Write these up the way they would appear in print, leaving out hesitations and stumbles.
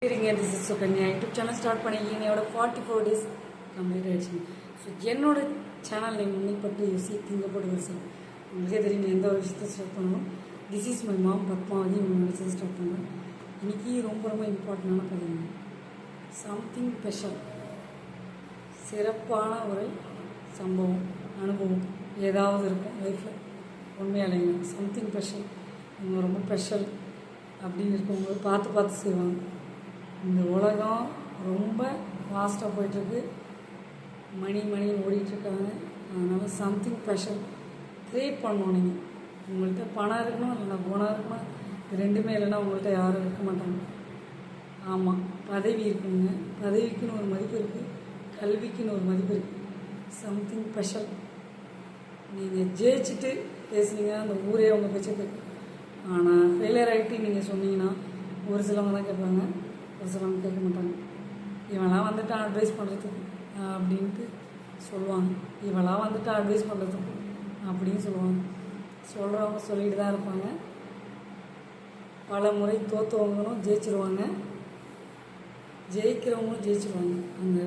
This is Sukanya YouTube channel start பண்ணி என்னோட 44 days complete ஆகிடுச்சுங்க. ஸோ என்னோட சேனல் நேம் முன்னிப்பட்டு யூசி திங்கப்போட்டு வருஷம் உங்களுக்கே தெரியும் எந்த ஒரு விஷயத்தை ஸ்டார்ட் பண்ணணும். This is my mom Padmavathi உங்கள் நினச்சதை ஸ்டார்ட் பண்ணுறேன். இன்றைக்கி ரொம்ப ரொம்ப இம்பார்ட்டண்டான பதிவுங்க. சம்திங் ஸ்பெஷல், சிறப்பான ஒரு சம்பவம் அனுபவம் ஏதாவது இருக்கும் லைஃப்பில். உண்மையாலேங்க சம்திங் ஸ்பெஷல், இவங்க ரொம்ப ஸ்பெஷல் அப்படின்னு இருக்கவங்க பார்த்து செய்வாங்க. இந்த உலகம் ரொம்ப ஃபாஸ்ட்டாக போயிட்டுருக்கு, மணி ஓடிட்டுருக்காங்க. அதனால் சம்திங் ஸ்பெஷல் க்ரியேட் பண்ணணும். நீங்கள் உங்கள்கிட்ட பணம் இருக்கணும், இல்லைன்னா குணம் இருக்கணும். இது ரெண்டுமே இல்லைன்னா உங்கள்கிட்ட யாரும் இருக்க மாட்டாங்க. ஆமாம், பதவி இருக்குங்க, பதவிக்குன்னு ஒரு மதிப்பு இருக்குது, கல்விக்குன்னு ஒரு மதிப்பு இருக்குது. Something special. நீங்கள் ஜெயிச்சுட்டு பேசுனீங்கன்னா அந்த ஊரே அவங்க பேச்ச கேட்கும். ஆனால் ஃபெயிலியர் ஆகிட்டு நீங்கள் சொன்னீங்கன்னா ஒரு சிலவங்க தான் கேட்பாங்க, ஒரு சிலவங்க கேட்க மாட்டாங்க. இவெல்லாம் வந்துட்டு அட்வைஸ் பண்ணுறதுக்கு அப்படின்ட்டு சொல்லுவாங்க, இவெல்லாம் வந்துட்டு அட்வைஸ் பண்ணுறதுக்கு அப்படின்னு சொல்லுவாங்க. சொல்கிறவங்க சொல்லிட்டு தான் இருப்பாங்க. பல முறை தோற்றவங்களும் ஜெயிச்சிருவாங்க, ஜெயிக்கிறவங்களும் ஜெயிச்சிருவாங்க. அந்த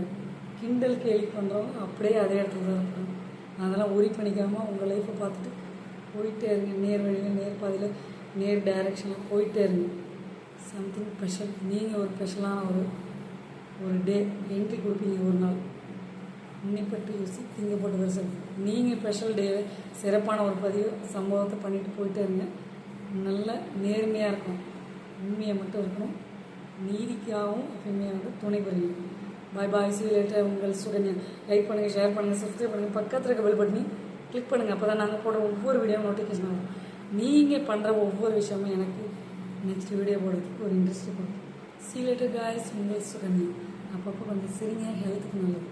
கிண்டல் கேலி பண்ணுறவங்க அப்படியே அதே இடத்துல தான் இருப்பாங்க. அதெல்லாம் உரி பண்ணிக்காமல் உங்கள் லைஃப்பை பார்த்துட்டு போயிட்டே இருங்க. நேர் வழியில், நேர் பாதையில், நேர் டைரெக்ஷனில் போயிட்டே இருங்க. Something special. நீங்கள் ஒரு ஸ்பெஷலான ஒரு டே என்ட்ரி கொடுப்பீங்க ஒரு நாள். இன்னிப்பட்டு யூசி திங்கப்போட்டு வருஷம் நீங்கள் ஸ்பெஷல் டே சிறப்பான ஒரு பதிவு சம்பவத்தை பண்ணிட்டு போயிட்டே இருங்க. நல்ல நேர்மையாக இருக்கும், உண்மையை மட்டும் இருக்கணும், நீதிக்காகவும் எப்பயுமே வந்து துணை புரியும். பாய் பாய், சி யூ லேட்டர். உங்கள் சுகன்யா. லைக் பண்ணுங்கள், ஷேர் பண்ணுங்கள், சப்ஸ்கிரைப் பண்ணுங்கள், பக்கத்தில் இருக்க பெல் பட்டனை கிளிக் பண்ணுங்கள். அப்போ தான் நாங்கள் போடுற ஒவ்வொரு வீடியோவும் நோட்டிஃபிகேஷன் ஆகும். நீங்கள் பண்ணுற ஒவ்வொரு விஷயமும் எனக்கு நெக்ஸ்ட் வீடியோ போடுறதுக்கு ஒரு இன்ட்ரெஸ்ட் கொடுக்கும். C you later guys. உங்கள் சுகன்யா. அப்பப்போ கொஞ்சம் சிரிங்க, ஹெல்த்துக்கு நல்லது.